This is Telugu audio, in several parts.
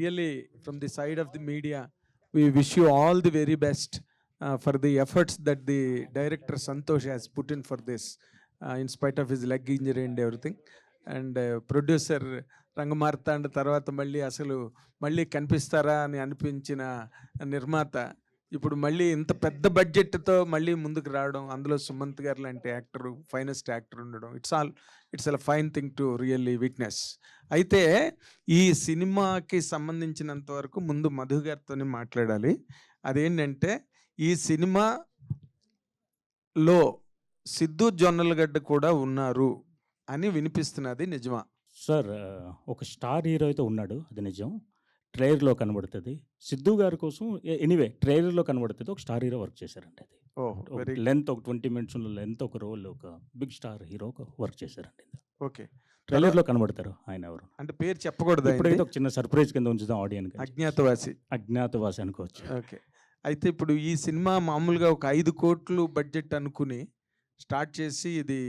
really, from the side of the media, we wish you all the very best for the efforts that the director Santosh has put in for this, in spite of his leg injury and everything. And producer Rangamarthanda తర్వాత మళ్ళీ అసలు మళ్ళీ కనిపిస్తారా అని అనిపించిన నిర్మాత ఇప్పుడు మళ్ళీ ఇంత పెద్ద బడ్జెట్తో మళ్ళీ ముందుకు రావడం, అందులో సుమంత్ గారు లాంటి యాక్టర్, ఫైనెస్ట్ యాక్టర్ ఉండడం, it's a fine thing to really witness. అయితే ఈ సినిమాకి సంబంధించినంత వరకు ముందు మధు గారితోనే మాట్లాడాలి. అదేంటంటే ఈ సినిమాలో సిద్ధు జొన్నలగడ్డ కూడా ఉన్నారు అని వినిపిస్తున్నది, నిజమా? సార్ ఒక స్టార్ హీరో అయితే ఉన్నాడు, అది నిజం. ట్రైలర్లో కనబడుతుంది. సిద్ధు గారి కోసం ఎనీవే ట్రైలర్లో కనబడుతుంది, ఒక స్టార్ హీరో వర్క్ చేశారండి. అది లెంత్ ఒక 20 minutes లెంత్, ఒక రోల్, ఒక బిగ్ స్టార్ హీరో వర్క్ చేశారండి. ఓకే, ట్రైలర్లో కనబడతారు ఆయన ఎవరు అంటే పేరు చెప్పకూడదు, ఇప్పుడైతే ఒక చిన్న సర్ప్రైజ్ కింద ఉంచుదాం ఆడియన్స్. అజ్ఞాతవాసి అనుకోవచ్చు. ఓకే, అయితే ఇప్పుడు ఈ సినిమా మామూలుగా ఒక 5 కోట్లు బడ్జెట్ అనుకుని స్టార్ట్ చేసి ఇది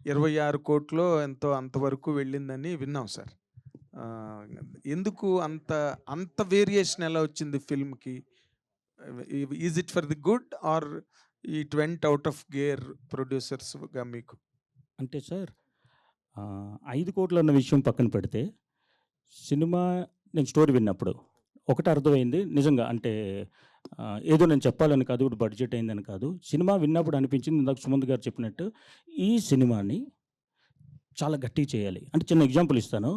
26 కోట్లు ఎంతో అంతవరకు వెళ్ళిందని విన్నాం సార్. ఎందుకు అంత వేరియేషన్ ఎలా వచ్చింది ఫిల్మ్కి? Is it for the good or it went out of gear ప్రొడ్యూసర్స్గా మీకు? అంటే సార్ 5 కోట్లు అన్న విషయం పక్కన పెడితే, సినిమా నేను స్టోరీ విన్నప్పుడు ఒకటి అర్థమైంది నిజంగా. అంటే ఏదో నేను చెప్పాలని కాదు, ఇప్పుడు బడ్జెట్ అయిందని కాదు, సినిమా విన్నప్పుడు అనిపించింది ఇందాక సుమంత్ గారు చెప్పినట్టు ఈ సినిమాని చాలా గట్టిగా చేయాలి. అంటే చిన్న ఎగ్జాంపుల్ ఇస్తాను.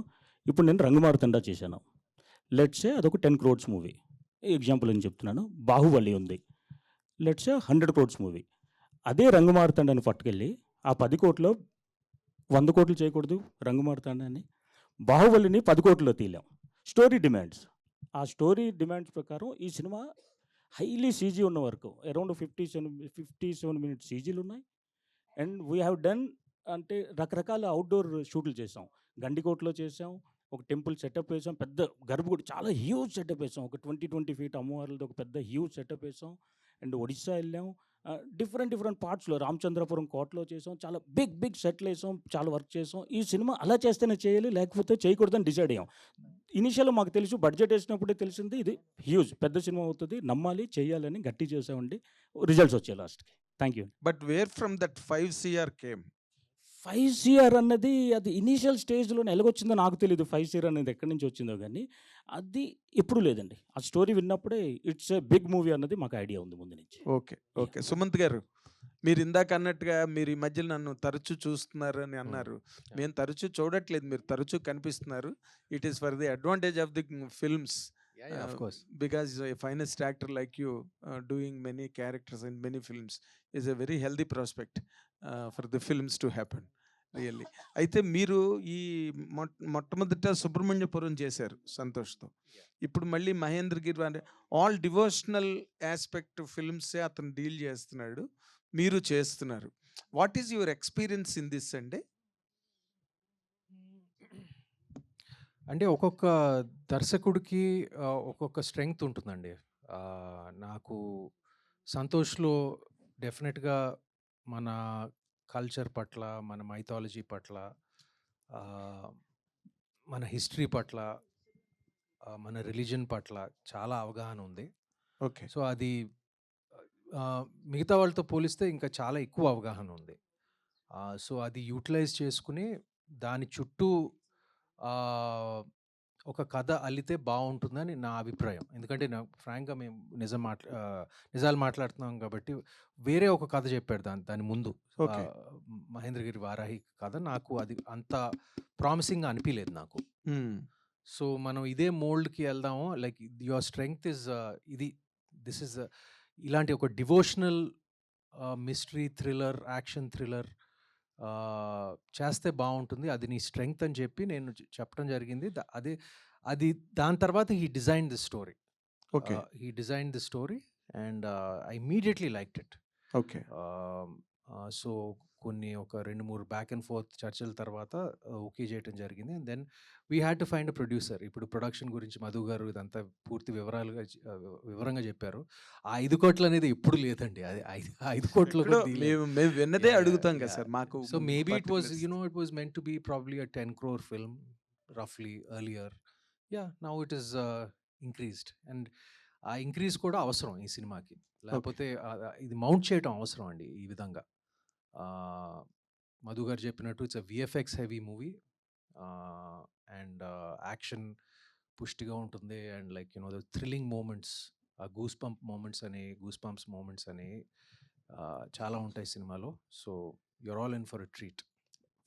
ఇప్పుడు నేను రంగమార్తాండ చేశాను, లెట్స్ సే అదొక 10 crores మూవీ, ఎగ్జాంపుల్ అని చెప్తున్నాను. బాహుబలి ఉంది, లెట్స్ సే 100 crores మూవీ. అదే రంగమార్తాండని పట్టుకెళ్ళి ఆ 10 కోట్లో 100 కోట్లు చేయకూడదు రంగమార్తాండాన్ని. బాహుబలిని 10 కోట్లలో తీలాం. స్టోరీ డిమాండ్స్, ఆ స్టోరీ డిమాండ్స్ ప్రకారం ఈ సినిమా హైలీ సీజీ ఉన్న వరకు అరౌండ్ 57 minutes సీజీలు ఉన్నాయి. అండ్ వీ హ్యావ్ డన్ అంటే రకరకాల అవుట్డోర్ షూట్లు చేసాం. గండికోటలో చేసాం, ఒక టెంపుల్ సెటప్ వేసాం, పెద్ద గర్భగుడి చాలా హ్యూజ్ సెటప్ వేసాం, ఒక 20 feet అమ్మవార్లతో ఒక పెద్ద హ్యూజ్ సెటప్ వేసాం. అండ్ ఒడిస్సా వెళ్ళాం, డిఫరెంట్ పార్ట్స్లో రామచంద్రపురం కోటలో చేసాం, చాలా బిగ్ సెట్లు వేసాం, చాలా వర్క్ చేసాం. ఈ సినిమా అలా చేస్తేనే చేయాలి, లేకపోతే చేయకూడదని డిసైడ్ అయ్యాం. ఇనిషియల్ మాకు తెలుసు, బడ్జెట్ వేసినప్పుడే తెలిసింది ఇది హ్యూజ్ పెద్ద సినిమా అవుతుంది, నమ్మాలి, చేయాలని గట్టి చేసామండి. రిజల్ట్స్ వచ్చాయి లాస్ట్కి. Thank you. But where from that 5 crore came? 5 crore అన్నది అది ఇనీషియల్ స్టేజ్లోనే ఎలాగొచ్చిందో నాకు తెలియదు. 5 crore అనేది ఎక్కడి నుంచి వచ్చిందో కానీ అది ఎప్పుడు లేదండి. ఆ స్టోరీ విన్నప్పుడే ఇట్స్ ఏ బిగ్ మూవీ అన్నది మాకు ఐడియా ఉంది ముందు నుంచి. ఓకే సుమంత్ గారు, మీరు ఇందాక అన్నట్టుగా మీరు ఈ మధ్యలో నన్ను తరచూ చూస్తున్నారు అని అన్నారు. మేము తరచూ చూడట్లేదు, మీరు తరచూ కనిపిస్తున్నారు. It is for the advantage of the films, because a finest actor like you doing many characters in many films is a very healthy prospect for the films to happen really. అయితే మీరు ఈ మొట్టమొదట సుబ్రహ్మణ్యపురం చేశారు సంతోష్తో, ఇప్పుడు మళ్ళీ మహేంద్రగిరి అంటే ఆల్ డివోషనల్ ఆస్పెక్ట్ ఫిల్మ్సే అతను డీల్ చేస్తున్నాడు, మీరు చేస్తున్నారు. What is your experience in this అండి? అంటే ఒక్కొక్క దర్శకుడికి ఒక్కొక్క స్ట్రెంగ్త్ ఉంటుందండి. నాకు సంతోష్లో డెఫినెట్గా మన కల్చర్ పట్ల, మన మైథాలజీ పట్ల, మన హిస్టరీ పట్ల, మన రిలీజన్ పట్ల చాలా అవగాహన ఉంది. ఓకే, సో అది మిగతా వాళ్ళతో పోలిస్తే ఇంకా చాలా ఎక్కువ అవగాహన ఉంది. సో అది యూటిలైజ్ చేసుకుని దాని చుట్టూ ఒక కథ అల్లితే బాగుంటుందని నా అభిప్రాయం. ఎందుకంటే ఫ్రాంక్గా మేము నిజాలు మాట్లాడుతున్నాం కాబట్టి వేరే ఒక కథ చెప్పాడు దాని ముందు, మహేంద్రగిరి వారాహి కథ. నాకు అది అంత ప్రామిసింగ్గా అనిపించలేదు నాకు. సో మనం ఇదే మోల్డ్కి వెళ్దాము, like your strength is this is ఇలాంటి ఒక devotional mystery thriller, action thriller చేస్తే బాగుంటుంది, అది నీ స్ట్రెంగ్త్ అని చెప్పి నేను చెప్పడం జరిగింది. అది దాని తర్వాత he design the story. He design the story and I immediately liked it. Okay, so కొన్ని ఒక 2-3 బ్యాక్ అండ్ ఫోర్త్ చర్చల తర్వాత ఓకే చేయటం జరిగింది. And then we had to find a producer. ఇప్పుడు ప్రొడక్షన్ గురించి మధు గారు ఇదంతా పూర్తి వివరంగా చెప్పారు. ఆ 5 కోట్లు అనేది ఎప్పుడు లేదండి, అది 5 కోట్లు విన్నదే అడుగుతాం కదా సార్ మాకు. So maybe it was meant to be probably a 10 crore film roughly earlier. Yeah, now it is increased. And ఆ ఇంక్రీజ్ కూడా అవసరం ఈ సినిమాకి. లేకపోతే ఇది మౌంట్ చేయటం అవసరం అండి ఈ విధంగా. మధు గారు చెప్పినట్టు it's VFX heavy movie. And action పుష్టిగా ఉంటుంది. And like the thrilling moments, goose bumps moments అని చాలా ఉంటాయి సినిమాలో. So you're all in for a treat.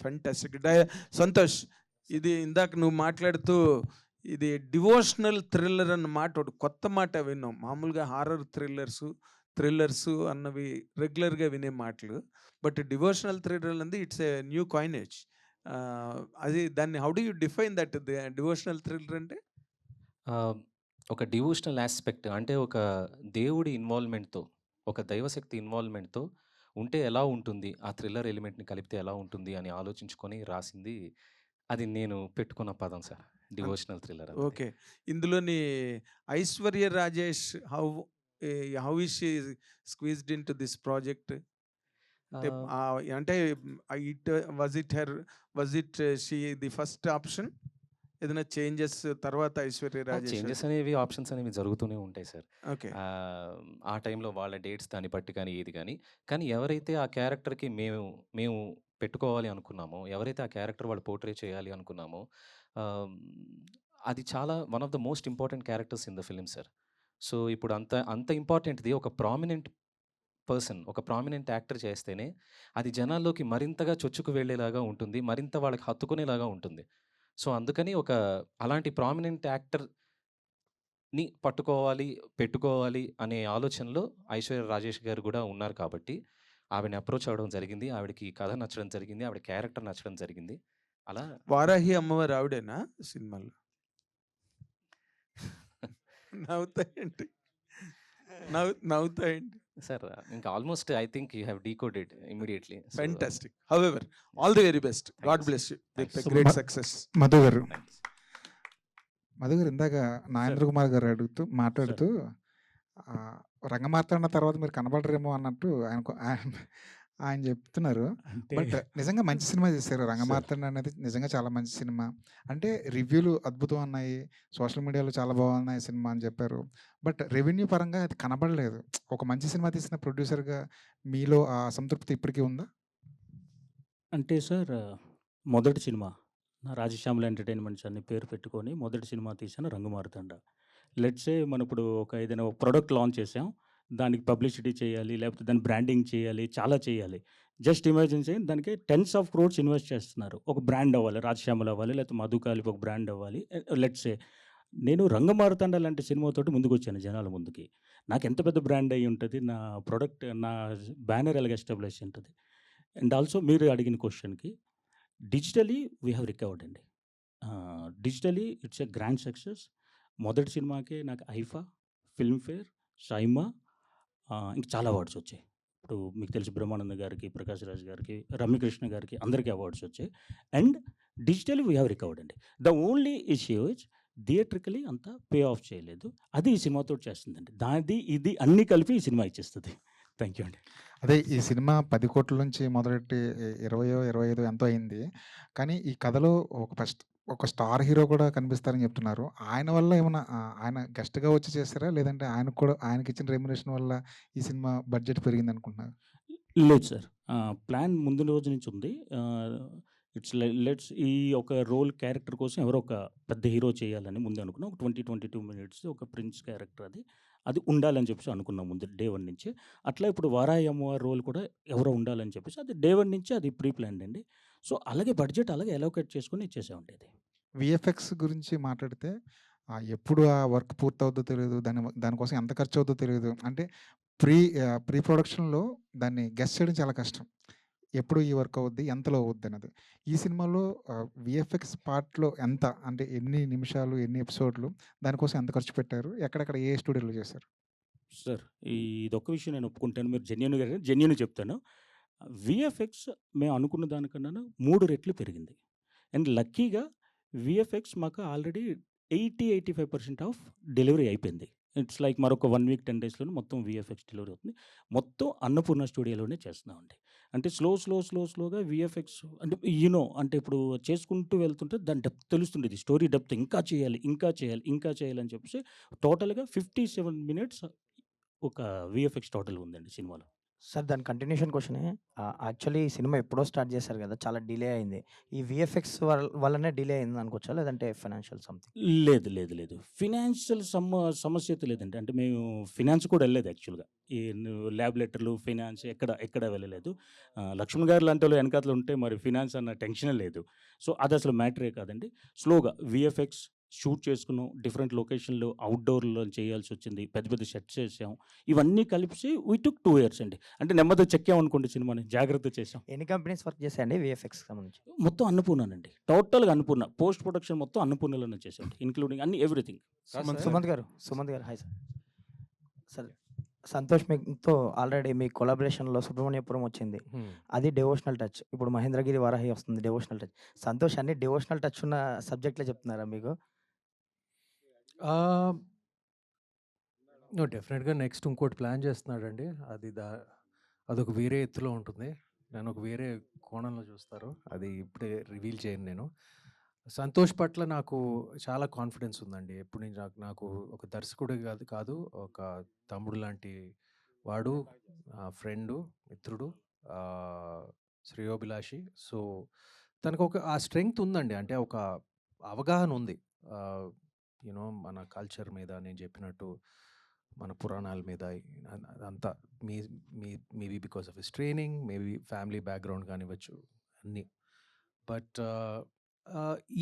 Fantastic. Santosh, ఇది ఇందాక నువ్వు మాట్లాడుతూ ఇది డివోషనల్ థ్రిల్లర్ అన్న మాట ఒకటి కొత్త మాట విన్నాం. మామూలుగా హారర్ థ్రిల్లర్స్ అన్నవి రెగ్యులర్గా వినే మాటలు. బట్ డివోషనల్ థ్రిల్లర్ అనేది ఇట్స్ ఏ న్యూ కాయినేజ్. అది దాన్ని how do you define that devotional thriller అంటే? ఒక డివోషనల్ ఆస్పెక్ట్ అంటే ఒక దేవుడి ఇన్వాల్వ్‌మెంట్‌తో, ఒక దైవశక్తి ఇన్వాల్వ్‌మెంట్‌తో ఉంటే ఎలా ఉంటుంది? ఆ థ్రిల్లర్ ఎలిమెంట్‌ని కలిపితే ఎలా ఉంటుంది అని ఆలోచించుకొని రాసింది. అది నేను పెట్టుకున్న పదం సార్. డివోషనల్ థ్రిల్లర్ అనేది. ఓకే. ఇందులోని Aishwarya Rajesh how is she squeezed into this project? అంటే ఆహ్, అంటే was it she the first option? ఏదైనా చేంజెస్ తర్వాత ఐశ్వర్య రాజేష్? చేంజెస్ అనేవి, ఆప్షన్స్ అనేవి జరుగుతూనే ఉంటాయి సార్. ఓకే. ఆ టైంలో వాళ్ళ డేట్స్ దాన్ని బట్టి కానీ, ఏది కానీ. కానీ ఎవరైతే ఆ క్యారెక్టర్‌కి మేము పెట్టుకోవాలి అనుకున్నామో, ఎవరైతే ఆ క్యారెక్టర్ వాళ్ళు పోర్ట్రే చేయాలి అనుకున్నామో, ఆహ్, అది చాలా one of the most important characters in the film sir. So, ఇప్పుడు అంత ఇంపార్టెంట్‌ది ఒక ప్రామినెంట్ పర్సన్, ఒక ప్రామినెంట్ యాక్టర్ చేస్తేనే అది జనాల్లోకి మరింతగా చొచ్చుకు వెళ్ళేలాగా ఉంటుంది. మరింత వాళ్ళకి హత్తుకునేలాగా ఉంటుంది. సో, అందుకని అలాంటి ప్రామినెంట్ యాక్టర్‌ని పెట్టుకోవాలి అనే ఆలోచనలో ఐశ్వర్య రాజేష్ గారు గూడా ఉన్నారు కాబట్టి, ఆవిడని అప్రోచ్ అవ్వడం జరిగింది. ఆవిడకి కథ నచ్చడం జరిగింది. ఆవిడ క్యారెక్టర్ నచ్చడం జరిగింది. అలా వారాహి అమ్మవారు ఆవిడేనా సినిమాలో? నవ్వుతాయండి. నవ్వుతాయండి. సార్, ఇంకా almost I think you have decoded immediately. So, fantastic. However all the very best. God thanks. Bless you with thanks. Great success. Madhu గారు థాంక్స్. ఇందాక నాగేంద్ర కుమార్ గారు మాట్లాడుతూ రంగమార్తాండ తర్వాత మీరు కనబడరేమో అన్నట్టు ఆయన చెప్తున్నారు. అంటే బట్ నిజంగా మంచి సినిమా చేశారు. రంగమార్తాండ అనేది నిజంగా చాలా మంచి సినిమా. అంటే రివ్యూలు అద్భుతం అన్నాయి, సోషల్ మీడియాలో చాలా బాగున్నాయి సినిమా అని చెప్పారు. బట్ రెవెన్యూ పరంగా అది కనబడలేదు. ఒక మంచి సినిమా తీసిన ప్రొడ్యూసర్గా మీలో ఆ సంతృప్తి ఇప్పటికీ ఉందా? అంటే సార్, మొదటి సినిమా నా రాజశ్యామల ఎంటర్టైన్మెంట్స్ అని పేరు పెట్టుకొని మొదటి సినిమా తీశాను రంగమార్తాండ. లెట్స్ సే మనం ఇప్పుడు ఏదైనా ప్రొడక్ట్ లాంచ్ చేసాం, దానికి పబ్లిసిటీ చేయాలి, లేకపోతే దాని బ్రాండింగ్ చేయాలి, చాలా చేయాలి. జస్ట్ ఇమాజిన్ చేయండి, దానికి టెన్స్ ఆఫ్ క్రోర్స్ ఇన్వెస్ట్ చేస్తున్నారు. ఒక బ్రాండ్ అవ్వాలి, రాజశ్యామల అవ్వాలి, లేకపోతే మధు కాలిప్ ఒక బ్రాండ్ అవ్వాలి. లెట్స్ సే నేను రంగమార్తాండ లాంటి సినిమాతోటి ముందుకు వచ్చాను జనాల ముందుకి. నాకు ఎంత పెద్ద బ్రాండ్ అయ్యి ఉంటుంది, నా ప్రొడక్ట్, నా బ్యానర్ ఎలాగ ఎస్టాబ్లిష్ ఉంటుంది. అండ్ ఆల్సో మీరు అడిగిన క్వశ్చన్కి డిజిటలీ వీ హ్యావ్ రికవర్డ్ అండి. Digitally it's a grand success. మొదటి సినిమాకే నాకు ఐఫా, ఫిల్మ్‌ఫేర్, సైమా, ఇంక చాలా అవార్డ్స్ వచ్చాయి. ఇప్పుడు మీకు తెలుసు బ్రహ్మానంద గారికి, ప్రకాష్ రాజ్ గారికి, రమ్యకృష్ణ గారికి అందరికీ అవార్డ్స్ వచ్చాయి. And digitally we have recovered అండి. ద ఓన్లీ ఇష్యూ ఇస్ థియేట్రికలీ అంత పే ఆఫ్ చేయలేదు. అది ఈ సినిమాతో చేస్తుందండి. దాది ఇది అన్నీ కలిపి ఈ సినిమా ఇచ్చేస్తుంది. థ్యాంక్ యూ అండి. అదే ఈ సినిమా 10 కోట్ల నుంచి మొదలెట్టి 20, 25 ఎంతో అయింది. కానీ ఈ కథలో ఒక స్టార్ హీరో కూడా కనిపిస్తారని చెప్తున్నారు. ఆయన వల్ల ఏమన్నా ఆయన గెస్ట్‌గా వచ్చి చేసారా? లేదంటే ఆయనకిచ్చిన రెమ్యునరేషన్ వల్ల ఈ సినిమా బడ్జెట్ పెరిగిందనుకుంటున్నారా? లేదు సార్. ప్లాన్ ముందు రోజు నుంచి ఉంది. ఇట్స్ లెట్స్ ఈ ఒక రోల్ క్యారెక్టర్ కోసం ఎవరో ఒక పెద్ద హీరో చేయాలని ముందే అనుకున్నాం. ఒక 22 మినిట్స్ ఒక ప్రిన్స్ క్యారెక్టర్ అది ఉండాలని చెప్పేసి అనుకున్నాం ముందు డే 1 నుంచి. అట్లా ఇప్పుడు వారాహి అమ్మవారి రోల్ కూడా ఎవరో ఉండాలని చెప్పేసి అది డే 1 నుంచి అది ప్రీ ప్లాన్డ్ అండి. సో, అలాగే బడ్జెట్ అలాగే అలోకేట్ చేసుకొని ఇచ్చేసామండి అది. వీఎఫ్ఎక్స్ గురించి మాట్లాడితే ఎప్పుడు ఆ వర్క్ పూర్తవుద్దో తెలీదు. దానికోసం ఎంత ఖర్చవుద్దో తెలీదు. అంటే ప్రీ ప్రొడక్షన్‌లో దాన్ని గెస్ చేయడం చాలా కష్టం. ఎప్పుడు ఈ వర్క్ అవుద్ది? ఎంతలో అవుద్దన్నది. ఈ సినిమాలో వీఎఫ్ఎక్స్ పార్ట్‌లో ఎంత? అంటే ఎన్ని నిమిషాలు, ఎన్ని ఎపిసోడ్‌లు దానికోసం ఎంత ఖర్చు పెట్టారు? ఎక్కడెక్కడ ఏ స్టూడియోలో చేశారు? సార్, ఇదొక్క విషయం నేను ఒప్పుకుంటాను. మీరు జెన్యూన్‌గా చెప్తాను. వీఎఫ్ఎక్స్ మేము అనుకున్న దానికన్నాను 3 రెట్లు పెరిగింది. అండ్ లక్కీగా వీఎఫ్ఎక్స్ మాకు ఆల్రెడీ 85% ఆఫ్ డెలివరీ అయిపోయింది. ఇట్స్ లైక్ మరొక 1 వీక్ 10 డేస్‌లోనే మొత్తం వీఎఫ్ఎక్స్ డెలివరీ అవుతుంది. మొత్తం అన్నపూర్ణ స్టూడియోలోనే చేస్తున్నామండి. అంటే స్లోగా వీఎఫ్ఎక్స్ అంటే అంటే ఇప్పుడు చేసుకుంటూ వెళ్తుంటే దాని డెప్త్ తెలుస్తుండేది. స్టోరీ డెప్త్ ఇంకా చేయాలి అని చెప్పేసి టోటల్‌గా 57 మినిట్స్ ఒక వీఎఫ్ఎక్స్ టోటల్‌గా ఉందండి సినిమాలో. సార్ దాని కంటిన్యూషన్ క్వెషనే. యాక్చువల్లీ ఈ సినిమా ఎప్పుడో స్టార్ట్ చేశారు గదా! చాలా డిలే అయింది. ఈ వీఎఫ్ఎక్స్ వల్లనే డిలే అయిందనుకోవచ్చా? లేదంటే ఫైనాన్షియల్ సంథింగ్? లేదు. ఫినాన్షియల్ సమస్య అయితే లేదండి. అంటే మేము ఫినాన్స్ కూడా ఎళ్ళలేదు యాక్చువల్‌గా. ఈ ల్యాబ్ లెటర్‌లు, ఫినాన్స్ ఎక్కడ వెళ్ళలేదు. లక్ష్మణ్ గారు లాంటోళ్ళు ఎనకాతల ఉంటే మరి ఫినాన్స్ అన్న టెన్షనే లేదు. సో, అదసలు మ్యాటరే కాదండి. స్లోగా వీఎఫ్ఎక్స్ షూట్ చేసుకున్నాం. డిఫరెంట్ లొకేషన్‌లో అవుట్‌డోర్‌లో చేయాల్సొచ్చింది. పెద్ద సెట్స్ చేసాం. ఇవన్నీ కలిపి వి టుక్ 2 ఇయర్స్ అండి. అంటే నెమ్మదిగా చెక్కామనుకోండి సినిమాని. జాగ్రత్తగా చేసాం. ఎన్ని కంపెనీస్ వర్క్ చేశాయండి వీఎఫ్ఎక్స్‌కి సంబంధించి? మొత్తం అన్నపూర్ణనండి. టోటల్‌గా అన్నపూర్ణ. పోస్ట్ ప్రొడక్షన్ మొత్తం అన్నపూర్ణలోనే చేసామండి. Including everything. సుమంత్ గారు హాయ్ సార్. సార్ సంతోష్ మీతో ఆల్రెడీ మీ కొలాబరేషన్‌లో సుబ్రహ్మణ్యపురం వచ్చింది. అది డివోషనల్ టచ్. ఇప్పుడు మహేంద్రగిరి వారాహి వస్తుంది డివోషనల్ టచ్. సంతోష్ అన్ని డివోషనల్ టచ్ ఉన్న సబ్జెక్ట్‌లే చెప్తున్నారా మీకు? డెఫినెట్గా నెక్స్ట్ ఇంకోటి ప్లాన్ చేస్తున్నాడండి. అదొక వేరే ఎత్తులో ఉంటుంది. నన్ను ఒక వేరే కోణంలో చూస్తారు. అది ఇప్పుడే రివీల్ చేయను నేను. సంతోష్ పట్ల నాకు చాలా కాన్ఫిడెన్స్ ఉందండి. ఎప్పుడు నుంచి నాకు ఒక దర్శకుడు కాదు ఒక తమ్ముడు లాంటి వాడు, ఫ్రెండు, మిత్రుడు, శ్రేయోభిలాషి. సో తనకు ఆ స్ట్రెంగ్త్ ఉందండి. అంటే ఒక అవగాహన ఉంది. మన కల్చర్ మీద నేను చెప్పినట్టు మన పురాణాల మీద అదంతా maybe because of his training, maybe family background కానివ్వచ్చు అన్నీ. బట్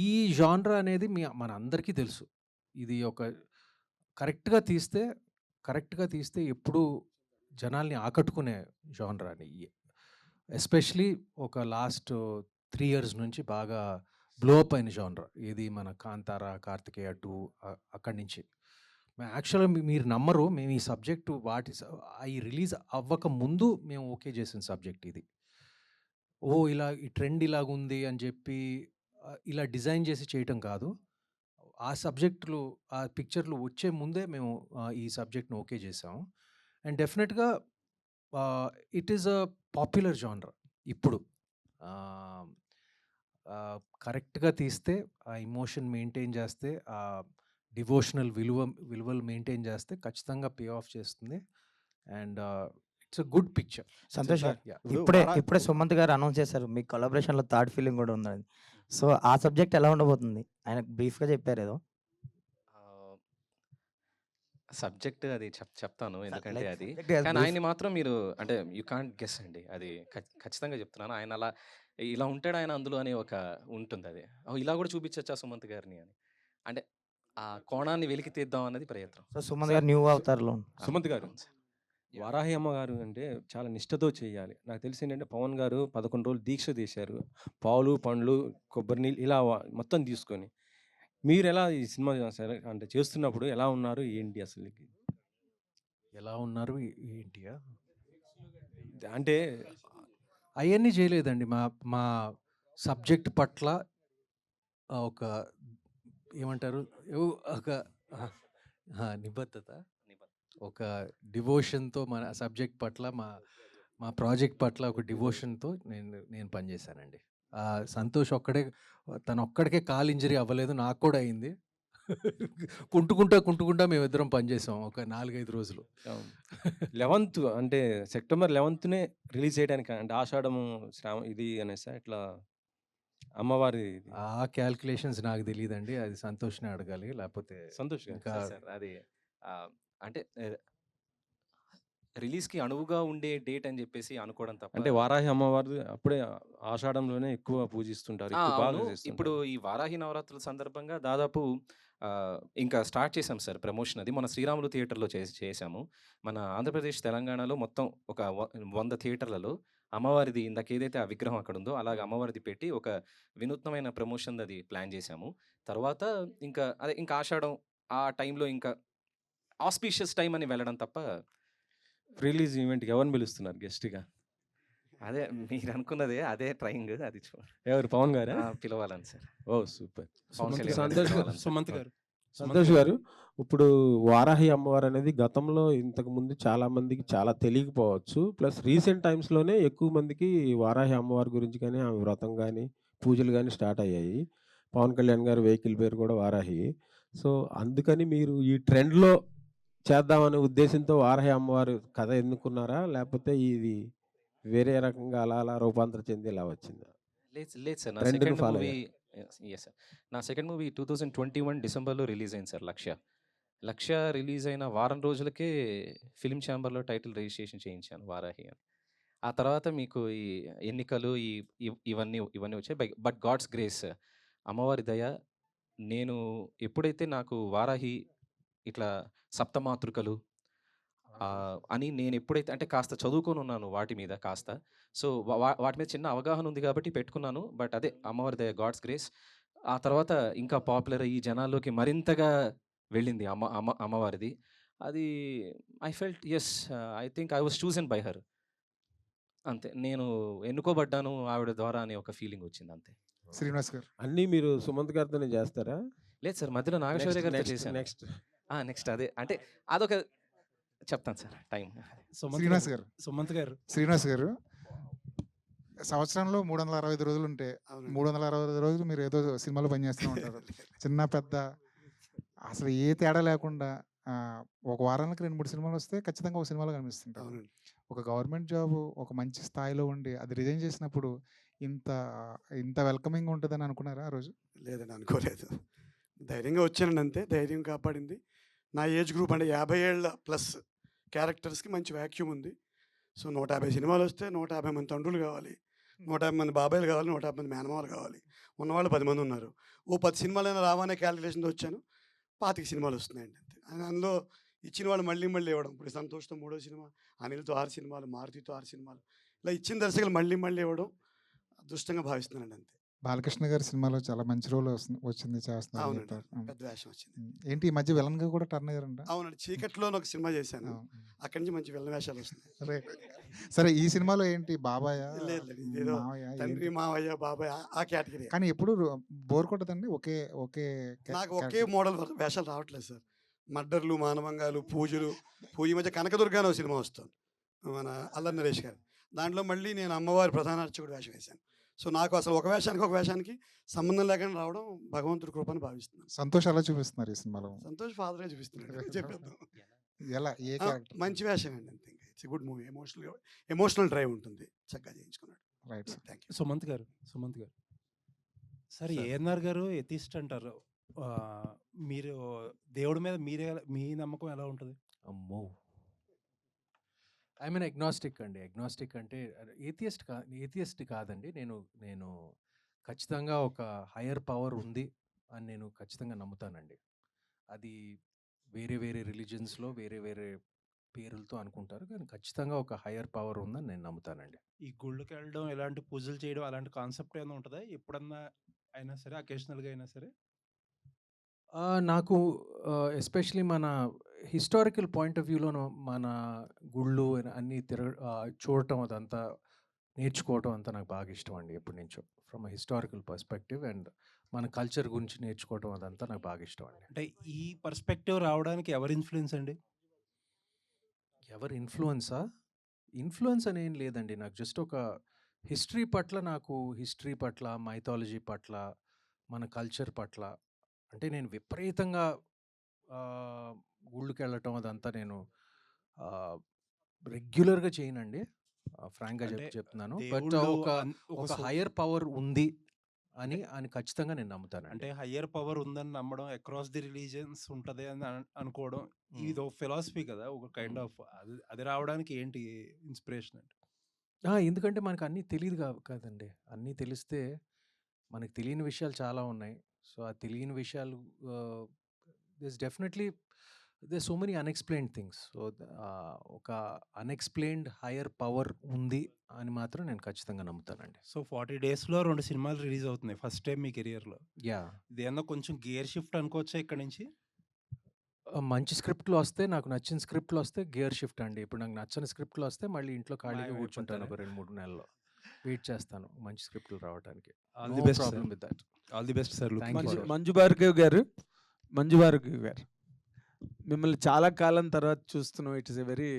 ఈ జాన్రా అనేది మనందరికీ తెలుసు. ఇది ఒక కరెక్ట్‌గా తీస్తే ఎప్పుడూ జనాల్ని ఆకట్టుకునే జాన్రా అని. ఎస్పెషలీ ఒక లాస్ట్ 3 ఇయర్స్ నుంచి బాగా బ్లో అప్ అయిన జాన్రా. ఏది మన 'కాంతార', 'కార్తికేయ 2' అక్కడి నుంచి. యాక్చువల్‌గా మీరు నమ్మరు. మేము ఈ సబ్జెక్టు అయి రిలీజ్ అవ్వక ముందు మేము ఓకే చేసిన సబ్జెక్ట్ ఇది. ఇలా ఈ ట్రెండ్ ఇలాగుంది అని చెప్పి ఇలా డిజైన్ చేసి చేయటం కాదు. ఆ సబ్జెక్టులు, ఆ పిక్చర్‌లు వచ్చే ముందే మేము ఈ సబ్జెక్ట్‌ని ఓకే చేసాము. అండ్ డెఫినెట్‌గా it is a popular genre ఇప్పుడు. కరెక్ట్‌గా తీస్తే, ఆ ఎమోషన్ మెయింటైన్ చేస్తే, ఆ డివోషనల్ విలువలు మెయింటైన్ చేస్తే ఖచ్చితంగా పే ఆఫ్ చేస్తుంది. And it's a good picture. Santosh గారు ఇప్పుడు ఇప్పుడే సుమంత్ గారు అనౌన్స్ చేశారు. మీ కొలాబరేషన్‌లో థర్డ్ ఫిల్మ్ కూడా ఉందని. సో, ఆ సబ్జెక్ట్ ఎలా ఉండబోతుంది? ఆయన బ్రీఫ్‌గా చెప్పారు ఏదో. సబ్జెక్ట్ అది చెప్తాను. ఎందుకంటే లైక్ అది సబ్జెక్ట్ యాస్ కానీ బ్రీఫ్. ఆయన్ని మాత్రం మీరు అంటే యూ కాంట్ గెస్ అండి. అది ఖచ్చితంగా చెప్తున్నాను. ఆయన అలా ఇలా ఉంటాడు ఆయన అందులో అని ఒక ఉంటుందది. ఇలా కూడా చూపించొచ్చా సుమంత్ గారిని అని. అంటే ఆ కోణాన్ని వెలికి తీద్దాం అన్నది ప్రయత్నం. సో, సుమంత్ గారు న్యూ అవతార్‌లో సుమంత్ గారు, అవును సార్. యాహ్! వారాహి అమ్మగారు అంటే చాలా నిష్టతో చేయాలి. నాకు తెలిసి ఏంటంటే పవన్ గారు 11 రోజులు దీక్ష తీశారు. పాలు, పండ్లు, కొబ్బరి నీళ్ళు ఇలా మొత్తం తీసుకొని. మీరెలా ఈ సినిమా అంటే చేస్తున్నప్పుడు ఎలా ఉన్నారు? ఏంటి అసలకి? ఎలా ఉన్నారు ఏంటియా? అంటే అయన్నీ చేయలేదండి. మా మా సబ్జెక్ట్ పట్ల ఒక ఏమంటారు? ఒక నిబద్ధత, ఒక డివోషన్‌తో మన సబ్జెక్ట్ పట్ల మా ప్రాజెక్ట్ పట్ల ఒక డివోషన్‌తో నేను పనిచేశానండి. సంతోష్ తనొక్కడికే కాలు ఇంజరీ అవ్వలేదు. నాకు కూడా అయింది. కుంటుకుంటా మేమిద్దరం పనిచేసాం ఒక 4, 5 రోజులు. 11th అంటే సెప్టెంబర్ 11నే రిలీజ్ చేయడానికి అంటే ఆషాఢము ఇది అనేసా ఇట్లా అమ్మవారి ఆ క్యాలిక్యులేషన్స్ నాకు తెలీదండి. అది సంతోష్‌నే అడగాలి. లేకపోతే సంతోష్ గారు. ఇంకా సార్ అది అంటే రిలీజ్‌కి అనువుగా ఉండే డేట్ అని చెప్పేసి అనుకోవడం తప్ప అంటే వారాహి అమ్మవారు అప్పుడే ఆషాఢంలోనే ఎక్కువ పూజిస్తుంటారు. ఎక్కువ బాగా అవును. చేస్తుంటారు. ఇప్పుడు ఈ వారాహి నవరాత్రుల సందర్భంగా దాదాపు ఇంకా స్టార్ట్ చేసాం సార్ ప్రమోషన్ అది. మన శ్రీరాములు థియేటర్‌లో చేసాము. మన ఆంధ్రప్రదేశ్, తెలంగాణలో మొత్తం ఒక 100 థియేటర్లలో అమ్మవారిది ఇందాక ఏదైతే ఆ విగ్రహం అక్కడ ఉందో అలాగే అమ్మవారిది పెట్టి ఒక వినూత్నమైన ప్రమోషన్ అది ప్లాన్ చేసాము. తర్వాత ఇంకా ఆషాఢం ఆ టైంలో ఇంకా ఆస్పీషియస్ టైమ్ అని వెళ్ళడం తప్ప రిలీజ్ ఈవెంట్‌కి ఎవరిని పిలుస్తున్నారు గెస్ట్‌గా? అదే మీరనుకున్నదే అదే ట్రైయింగ్ అది ఎవరు పవన్ గారా? పిలవాలని సార్. ఓహ్! సూపర్. పవన్ కళ్యాణ్ గారిని సంతోష్ గారు, పిలవాలని సార్. సుమంత్ గారు సంతోష్ గారు, ఇప్పుడు వారాహి అమ్మవారు అనేది గతంలో ఇంతకుముందు చాలా మందికి చాలా తెలియకపోవచ్చు. ప్లస్ రీసెంట్ టైమ్స్‌లోనే ఎక్కువ మందికి వారాహి అమ్మవారి గురించి కానీ, ఆమె వ్రతం గానీ, పూజలు గానీ స్టార్ట్ అయ్యాయి. పవన్ కళ్యాణ్ గారి వెహికల్ పేరు కూడా వారాహి. సో, అందుకని మీరు ఈ ట్రెండ్‌లో చేద్దామనే ఉద్దేశంతో వారాహి అమ్మవారు కథ ఎన్నుకున్నారా? లేకపోతే ఇది వేరే రకంగా అలా అలా రూపాంతరం చెంది ఇలా వచ్చిందా? లేదు సార్. నా ట్రెండ్‌ని second follow movie yes sir. నా సెకండ్ మూవీ 2021 డిసెంబర్‌లో రిలీజ్ అయింది సార్ 'లక్ష్య'. 'లక్ష్య' రిలీజ్ అయిన వారం రోజులకే ఫిల్మ్ ఛాంబర్‌లో టైటిల్ రిజిస్ట్రేషన్ చేయించాను 'వారాహి' అని. ఆ తర్వాత మీకు ఈ ఎన్నికలు ఇవన్నీ వచ్చాయి. బట్ గాడ్స్ గ్రేస్, అమ్మవారి దయ, నేను ఎప్పుడైతే నాకు 'వారాహి' ఇట్లా సప్తమాతృకలు అని నేను ఎప్పుడైతే అంటే కాస్త చదువుకొనున్నాను వాటి మీద కాస్త. సో, వాటి మీద చిన్న అవగాహన ఉంది కాబట్టి పెట్టుకున్నాను. బట్ అదే అమ్మవారి దయ, గాడ్స్ గ్రేస్. ఆ తర్వాత ఇంకా పాపులర్ అయ్యి జనాల్లోకి మరింతగా వెళ్ళింది అమ్మవారిది. అది I felt yes, I think I was chosen by her. అంతే. నేను ఎన్నుకోబడ్డాను ఆవిడ ద్వారా అనే ఒక ఫీలింగ్ వచ్చింది అంతే. శ్రీనివాస్ గారు. అన్నీ మీరు సుమంత్ గారితోనే చేస్తారా? లేదు సార్, మధ్యలో నాగశౌర్య గారితో నెక్స్ట్ చేశాను. నెక్స్ట్ నెక్స్ట్ అదే అంటే అదొక చెప్తాను సార్ టైం. శ్రీనివాస్ గారు. సుమంత్ గారు. శ్రీనివాస్ గారు, సంవత్సరంలో 365 రోజులు ఉంటే 365 రోజులు మీరు ఏదో సినిమాలో పనిచేస్తూ ఉంటారు. చిన్న పెద్ద అసలు ఏ తేడా లేకుండా ఒక వారానికి 2-3 సినిమాలు వస్తే ఖచ్చితంగా ఒక సినిమాలో కనిపిస్తుంటారు. ఒక గవర్నమెంట్ జాబ్ ఒక మంచి స్థాయిలో ఉండి అది రిజైన్ చేసినప్పుడు ఇంత ఇంత వెల్కమింగ్ ఉంటుందని అనుకున్నారా ఆ రోజు? లేదండి, అనుకోలేదు. ధైర్యంగా వచ్చానండి అంతే. ధైర్యం కాపాడింది. నా ఏజ్ గ్రూప్ అంటే 50 ఏళ్ళ ప్లస్ క్యారెక్టర్స్కి మంచి వ్యాక్యూమ్ ఉంది. సో 150 సినిమాలు వస్తే 150 మంది తండ్రులు కావాలి, 150 మంది బాబాయిలు కావాలి, 150 మంది మేనమామలు కావాలి. ఉన్నవాళ్ళు 10 మంది ఉన్నారు. ఓ 10 సినిమాలైనా రావనే క్యాలిక్యులేషన్తో వచ్చాను. 25 సినిమాలు వస్తున్నాయండి అంతే. అందులో ఇచ్చిన వాళ్ళు మళ్ళీ మళ్ళీ ఇవ్వడం. ఇప్పుడు సంతోష్తో 3వ సినిమా, అనిల్తో 6 సినిమాలు, మారుతితో 6 సినిమాలు, ఇలా ఇచ్చిన దర్శకులు మళ్ళీ మళ్ళీ ఇవ్వడం అదృష్టంగా భావిస్తున్నానండి అంతే. బాలకృష్ణ గారి సినిమాలో చాలా మంచి రోల్ వచ్చింది చేస్తున్నారు అవునండి, చెప్పారు. పెద్ద వేషం వచ్చింది. ఏంటి ఈ మధ్య విలన్ గా కూడా టర్న్ అయ్యారంట? అవునండి, చీకట్లోని ఒక సినిమా చేశాను. అక్కడి నుంచి మంచి విలన్ వేషాలు వస్తున్నాయి. సరే, ఈ సినిమాలో ఏంటి బాబాయ్ లేదు, ఏదో తండ్రి, మావయ్య, బాబాయ్ ఆ కేటగిరీ. కానీ ఎప్పుడు బోర్ కొట్టదండి? ఒకే ఒకే నాకు ఒకే మోడల్ వేషాలు రావట్లేదు సార్. మర్డర్లు, మానవంగాలు, పూజలు. ఈ మధ్య కనకదుర్గ అనే సినిమా వస్తుంది మన అల్లరి నరేష్ గారు. దాంట్లో మళ్ళీ నేను అమ్మవారి ప్రధాన అర్చకుడు వేషం వేశాను. సో నాకు అసలు ఒక వేషానికి సంబంధం లేకుండా రావడం భగవంతుడి కృపని భావిస్తున్నాను. సంతోష్ ఎలా చూపిస్తున్నారు ఈ సినిమాలో? సంతోష్ ఫాదర్గా చూపిస్తున్నాడు చెప్పేద్దాం. ఎలా, ఏ క్యారెక్టర్? మంచి వేషం అండి అంతే. It's good movie. Emotional drive ఉంటుంది, చక్కగా చేయించుకున్నాడు. Right. Thank you. Sumanth garu. Sir, ANR గారు ఎథిస్ట్ అంటారు. మీరు దేవుడి మీద మీ నమ్మకం ఎలా ఉంటుంది? అమ్మో, ఐ మీన్ అగ్నాస్టిక్ అండి. అగ్నాస్టిక్ అంటే ఏథియస్ట్ కాదండి. నేను ఖచ్చితంగా ఒక హయ్యర్ పవర్ ఉంది అని నేను ఖచ్చితంగా నమ్ముతానండి. అది వేరే వేరే రిలీజియన్స్లో వేరే వేరే పేర్లతో అనుకుంటారు, కానీ ఖచ్చితంగా ఒక హయ్యర్ పవర్ ఉందని నేను నమ్ముతానండి. ఈ గుళ్ళకి వెళ్ళడం, ఇలాంటి పూజలు చేయడం అలాంటి కాన్సెప్ట్ ఏమైనా ఉంటుందా ఎప్పుడన్నా అయినా సరే, అకేషనల్గా అయినా సరే? నాకు ఎస్పెషలీ మన హిస్టారికల్ పాయింట్ ఆఫ్ వ్యూలోను మన గుళ్ళు అన్నీ చూడటం, అదంతా నేర్చుకోవటం అంతా నాకు బాగా ఇష్టం అండి ఎప్పటి నుంచో. ఫ్రమ్ హిస్టారికల్ పర్స్పెక్టివ్ అండ్ మన కల్చర్ గురించి నేర్చుకోవటం అదంతా నాకు బాగా ఇష్టం అండి. అంటే ఈ పర్స్పెక్టివ్ రావడానికి ఎవరి ఇన్ఫ్లుయెన్స్ అండి? ఎవరి ఇన్ఫ్లుయెన్స్ అని ఏం లేదండి. నాకు జస్ట్ ఒక హిస్టరీ పట్ల, మైథాలజీ పట్ల, మన కల్చర్ పట్ల అంటే నేను విపరీతంగా గుళ్ళకి వెళ్ళటం అదంతా నేను రెగ్యులర్గా చేయనండి, ఫ్రాంక్గా చెప్తున్నాను. బట్ ఒక హయ్యర్ పవర్ ఉంది అని ఖచ్చితంగా నేను నమ్ముతాను. అంటే హయ్యర్ పవర్ ఉందని నమ్మడం, అక్రాస్ ది రిలీజియన్స్ ఉంటుంది అని అనుకోవడం, ఇది ఒక ఫిలాసఫీ కదా, ఒక కైండ్ ఆఫ్. అది రావడానికి ఏంటి ఇన్స్పిరేషన్ అంటే? ఎందుకంటే మనకు అన్నీ తెలియదు కదండి. అన్నీ తెలిస్తే మనకు తెలియని విషయాలు చాలా ఉన్నాయి. సో ఆ తెలియని విషయాలు there's so many unexplained things. So ఒక అన్ఎక్స్ప్లెయిన్డ్ హయ్యర్ పవర్ ఉంది అని మాత్రం నేను ఖచ్చితంగా నమ్ముతానండి. సో 40 డేస్లో 2 సినిమాలు రిలీజ్ అవుతున్నాయి ఫస్ట్ టైం మీ కెరియర్లో. ఇది ఏమన్నా కొంచెం గేర్ షిఫ్ట్ అనుకోవచ్చా ఇక్కడ నుంచి? మంచి స్క్రిప్ట్లు వస్తే, నాకు నచ్చిన స్క్రిప్ట్లు వస్తే గేర్ షిఫ్ట్ అండి. ఇప్పుడు నాకు నచ్చని స్క్రిప్ట్లు వస్తే మళ్ళీ ఇంట్లో ఖాళీగా కూర్చుంటాను ఒక 2-3 నెలల్లో. వెయిట్ చేస్తాను మంచి స్క్రిప్ట్లు రావడానికి. All the best sir. With that. All the best sir. Thank you, sir. Manju Bhargav garu, Manju Bhargavi garu, మిమ్మల్ని చాలా కాలం తర్వాత చూస్తున్నాం. It is a very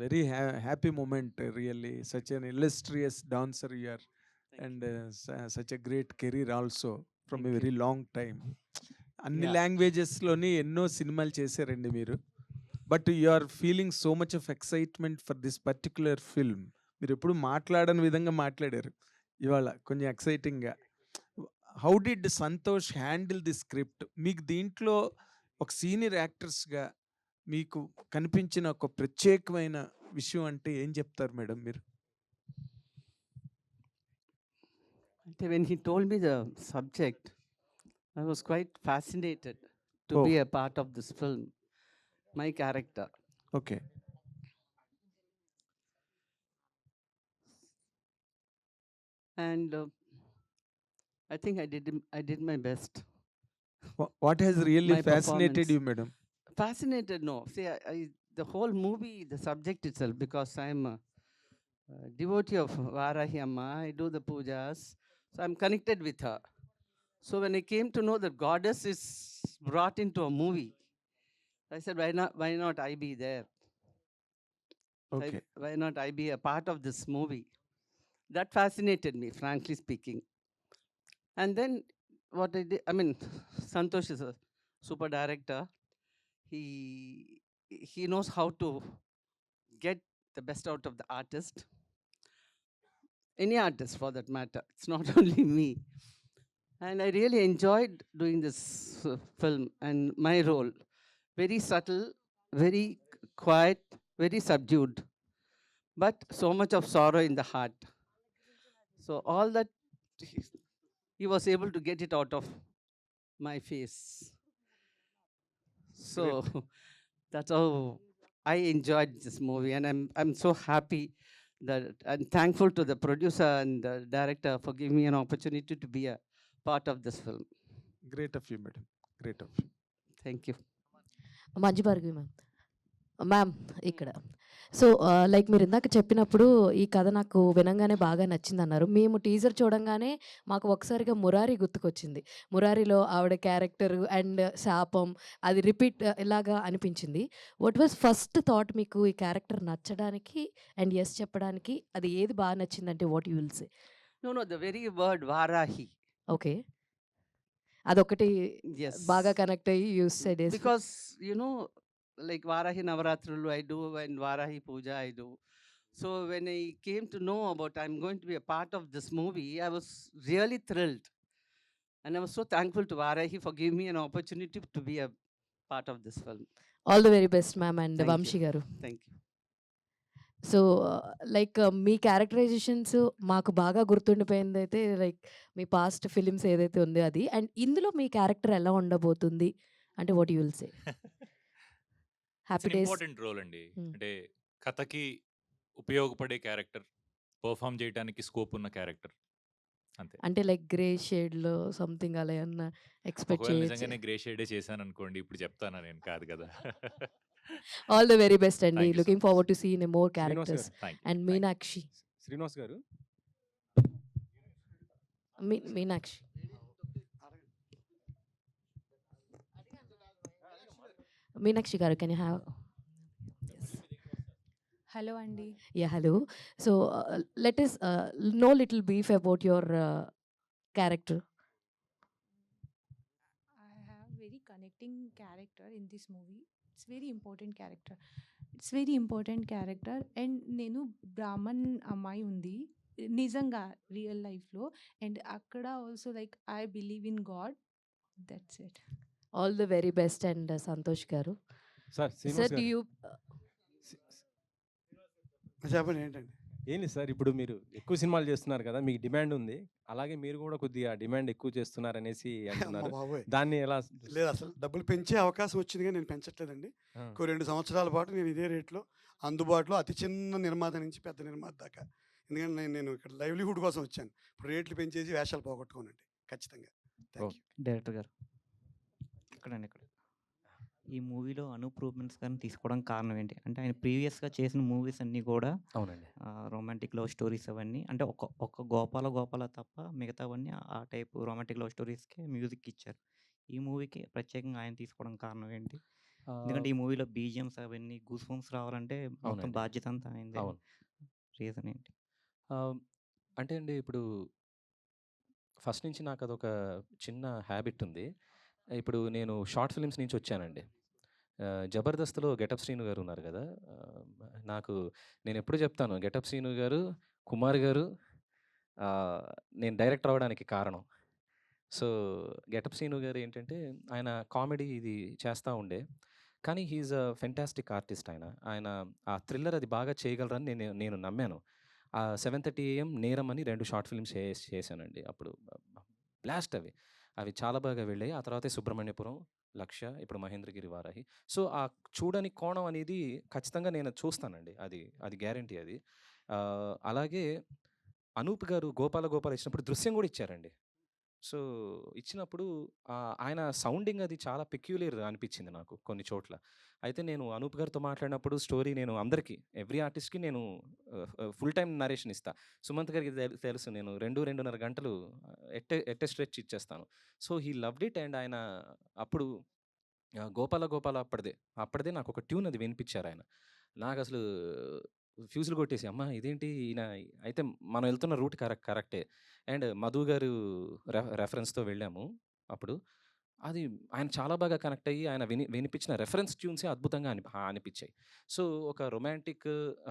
very happy moment really. Such an illustrious dancer you are, and such a great career also from a Thank you. Very long time. అన్ని Yeah. లాంగ్వేజెస్లోని ఎన్నో సినిమాలు చేశారండి మీరు. But you are feeling so much of excitement for this particular film. మీరు ఎప్పుడు మాట్లాడని విధంగా మాట్లాడారు ఇవాళ, కొంచెం ఎక్సైటింగ్గా. How did Santosh handle the script? మీకు దీంట్లో ఒక సీనియర్ యాక్టర్స్గా మీకు కనిపించిన ఒక ప్రత్యేకమైన విషయం అంటే ఏం చెప్తారు మేడం మీరు? When he told me the subject, I was quite fascinated to be a part of this film, my character. Okay. And I think I did my best. What has really My fascinated performance. You madam? Fascinated, no. See, the whole movie, the subject itself, because I'm a devotee of Varahi Amma, I do the pujas, so I'm connected with her. So when I came to know that goddess is brought into a movie, I said, why not I be there? Okay. Why not I be a part of this movie? That fascinated me, frankly speaking. And then what I did, I mean, Santosh is a super director. He knows how to get the best out of the artist. Any artist for that matter. It's not only me. And I really enjoyed doing this film and my role. Very subtle, very quiet, very subdued, but so much of sorrow in the heart. So all that he was able to get it out of my face. So that's how I enjoyed this movie, and I'm so happy that I'm thankful to the producer and the director for giving me an opportunity to be a part of this film. Great of you madam, great of you. Thank you. Manju Bhargavi ma'am. Ma'am ఇక్కడ సో లైక్ మీరు ఇందాక చెప్పినప్పుడు ఈ కథ నాకు వినంగానే బాగా నచ్చిందన్నారు. మేము టీజర్ చూడంగానే మాకు ఒకసారిగా మురారి గుర్తుకొచ్చింది. మురారిలో ఆవిడ క్యారెక్టర్ అండ్ శాపం అది రిపీట్ ఇలాగా అనిపించింది. వాట్ వాజ్ ఫస్ట్ థాట్ మీకు ఈ క్యారెక్టర్ నచ్చడానికి అండ్ ఎస్ చెప్పడానికి? అది ఏది బాగా నచ్చిందంటే what you will say? No, the very word Varahi. Okay, అదొకటి Yes. బాగా కనెక్ట్ అయ్యి use said. Because, like Varahi Navaratrulu I do and Varahi Puja I do. So when I came to know about I'm going to be a part of this movie, I was really thrilled. And I was so thankful to Varahi for giving me an opportunity to be a part of this film. All the very best ma'am. And Thank you. Vamshi గారు, Thank you. సో లైక్ మీ క్యారెక్టరైజేషన్స్ మాకు బాగా గుర్తుండిపోయింది అయితే లైక్ మీ పాస్ట్ ఫిలిమ్స్ ఏదైతే ఉందో అది. అండ్ ఇందులో మీ క్యారెక్టర్ ఎలా ఉండబోతుంది అంటే what you will say? Happy days. Important role అండి. Hmm. అంటే కథకి ఉపయోగపడే క్యారెక్టర్, పర్ఫామ్ చేయడానికి స్కోప్ ఉన్న క్యారెక్టర్ అంతే. అంటే లైక్ గ్రే షేడ్లో సంథింగ్ అలా ఏమన్నా ఎక్స్పెక్ట్ ఒకవేళ చేయొచ్చు? నిజంగానే గ్రే షేడే చేశాను అనుకోండి, ఇప్పుడు చెప్తానా నేను, కాదు కదా. ఆల్ ద వెరీ బెస్ట్ అండి. Thank you so looking much. Forward to see in more Srinivas characters. Garu, thank you. And Meenakshi, Srinivas garu, Meenakshi Meenakshi garu, can you have? Hello అండి. Yeah, hello. So let us know little brief about your character. I have very connecting character in this movie. It's very important character. It's very important character. And నేను బ్రాహ్మణ్ అమ్మాయి ఉంది నిజంగా రియల్ లైఫ్లో. అండ్ అక్కడ also like I believe in God. That's it. All the very best. And Santosh గారు, సార్ sir, శ్రీనివాస్ do గారు, you చెప్పండి ఏంటండి? ఏంటి సార్ ఇప్పుడు మీరు ఎక్కువ సినిమాలు చేస్తున్నారు కదా, మీకు డిమాండ్ ఉంది, అలాగే మీరు కూడా కొద్దిగా డిమాండ్ ఎక్కువ చేస్తున్నారు అనేసి అమ్మ అంటున్నారు. బాబోయ్, దాన్ని ఎలా? లేదు అసలు డబ్బులు పెంచే అవకాశం వచ్చింది కానీ నేను పెంచట్లేదండి. ఆ, ఇంకో 2 సంవత్సరాల పాటు నేను ఇదే రేట్లో అందుబాటులో, అతి చిన్న నిర్మాత నుంచి పెద్ద నిర్మాత దాకా. ఎందుకంటే నేను ఇక్కడ లైవ్లీహుడ్ కోసం వచ్చాను. ఇప్పుడు రేట్లు పెంచేసి వేషాలు పోగొట్టుకోనండి ఖచ్చితంగా. Thank you. డైరెక్టర్ గారు ఇక్కడండి, ఇక్కడ ఈ మూవీలో అనూప్ రూబెన్స్ గారిని తీసుకోవడానికి కారణం ఏంటి? అంటే ఆయన ప్రీవియస్గా చేసిన మూవీస్ అన్నీ కూడా అవునండి. రొమాంటిక్ లవ్ స్టోరీస్ అవన్నీ, అంటే ఒక గోపాల తప్ప మిగతావన్నీ ఆ టైప్ రొమాంటిక్ లవ్ స్టోరీస్కే మ్యూజిక్ ఇచ్చారు. ఈ మూవీకి ప్రత్యేకంగా ఆయన తీసుకోవడం కారణం ఏంటి? ఆహ్, ఎందుకంటే ఈ మూవీలో బీజీఎమ్స్ అవన్నీ గూస్ బంప్స్ రావాలంటే మొత్తం అవునండి. బాధ్యత అంతా ఆయనదే. అవును. రీజన్ ఏంటి? ఆహ్, అంటే అండి ఇప్పుడు ఫస్ట్ నుంచి నాకదొక చిన్న హ్యాబిట్ ఉంది. ఇప్పుడు నేను షార్ట్ ఫిల్మ్స్ నుంచి వచ్చానండి. 'జబర్దస్త్‌లో' 'గెటప్ శ్రీను' గారు ఉన్నారు గదా! నాకు నేనెప్పుడు చెప్తాను 'గెటప్ శ్రీను' గారు, 'కుమార్' గారు ఆహ్, నేను డైరెక్టర్ అవ్వడానికి కారణం. సో, 'గెటప్ శ్రీను' గారు ఏంటంటే ఆయన కామెడీ ఇది చేస్తా ఉండే. కానీ he is a fantastic artist ఆయన. ఆయన ఆ థ్రిల్లర్ అది బాగా చేయగలరని నేను నేను నమ్మాను. 7:30 AM 'నేరం' అని 2 షార్ట్ ఫిల్మ్స్ చేశానండి. అప్పుడు బ్లాస్ట్ అవి. అవి చాలా బాగా వెళ్ళాయి. ఆ తర్వాతే 'సుబ్రహ్మణ్యపురం', 'లక్ష్య', ఇప్పుడు 'మహేంద్రగిరి వారాహి'. సో, ఆ చూడని కోణం అనేది ఖచ్చితంగా నేను చూస్తానండి. అది అది గ్యారంటీ అది. అలాగే అనూప్ గారు 'గోపాల గోపాల' ఇచ్చినప్పుడు 'దృశ్యం' గూడా ఇచ్చారండి. సో, ఇచ్చినప్పుడు ఆయన సౌండింగ్ అది చాలా పెక్యులియర్ అనిపిచ్చింది నాకు కొన్ని చోట్ల. అయితే నేను అనూప్ గారితో మాట్లాడినప్పుడు స్టోరీ నేను అందరికీ ఎవ్రీ ఆర్టిస్ట్‌కి నేను ఫుల్ టైమ్ నరేషన్ ఇస్తా. సుమంత్ గారికి తెలుసు నేను 2, 2:30 గంటలు ఎట్ ఎ స్ట్రెచ్ ఇచ్చేస్తాను. So, he loved it and ఆయన అప్పుడు 'గోపాల గోపాల' అప్పటిదే నాకొక ట్యూన్ అది వినిపిచ్చారాయన. నాకసలు ఫ్యూజులు కొట్టేసాయి. అమ్మా! ఇదేంటి ఈయన అయితే మనం ఎళ్తున్న రూట్ కరెక్టే. అండ్ మధు గారు రెఫరెన్స్‌తో వెళ్ళాము అప్పుడు. అది ఆయన చాలా బాగా కనెక్ట్ అయ్యి ఆయన వినిపించిన రెఫరెన్స్ ట్యూన్సే అద్భుతంగా అనిపిచ్చాయి. సో, ఒక రొమాంటిక్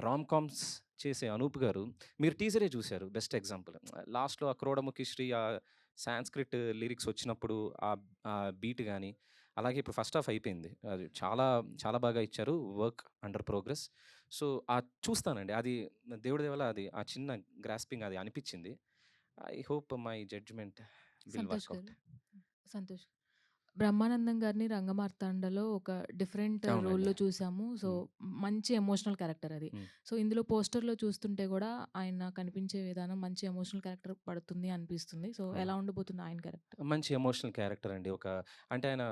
రామ్ కామ్స్ చేసే అనూప్ గారు మీరు టీజరే చూసారు బెస్ట్ ఎగ్జాంపుల్. లాస్ట్‌లో ఆ 'క్రోడముఖి శ్రీ' సాంస్క్రిట్ లిరిక్స్ వచ్చినప్పుడు ఆ బీట్ గాని, అలాగే ఇప్పుడు ఫస్ట్ హాఫ్ అయిపోయింది. అది చాలా చాలా బాగా ఇచ్చారు. Work under progress. సో, చూస్తానండి. అది దేవుడి దయ వల్ల అది ఆ చిన్న గ్రాస్పింగ్ అది అనిపిచ్చింది. I hope my judgement will Santosh work గారు. ఔట్. సంతోష్. బ్రహ్మానందం గారిని 'రంగమార్తాండ'లో ఒక డిఫరెంట్ అవునండి. రోల్‌లో చూసాము. సో, హ్మ్. మంచి ఎమోషనల్ క్యారెక్టర్ అది. హ్మ్. సో, ఇందులో పోస్టర్‌లో చూస్తుంటే గూడా ఆయన కనిపించే విధానం మంచి ఎమోషనల్ క్యారెక్టర్ పడుతుంది అనిపిస్తుంది. సో, అవును. ఎలా ఉండబోతుంది ఆయన క్యారెక్టర్? మంచి ఎమోషనల్ క్యారెక్టర్ అండి. అంటే ఆయన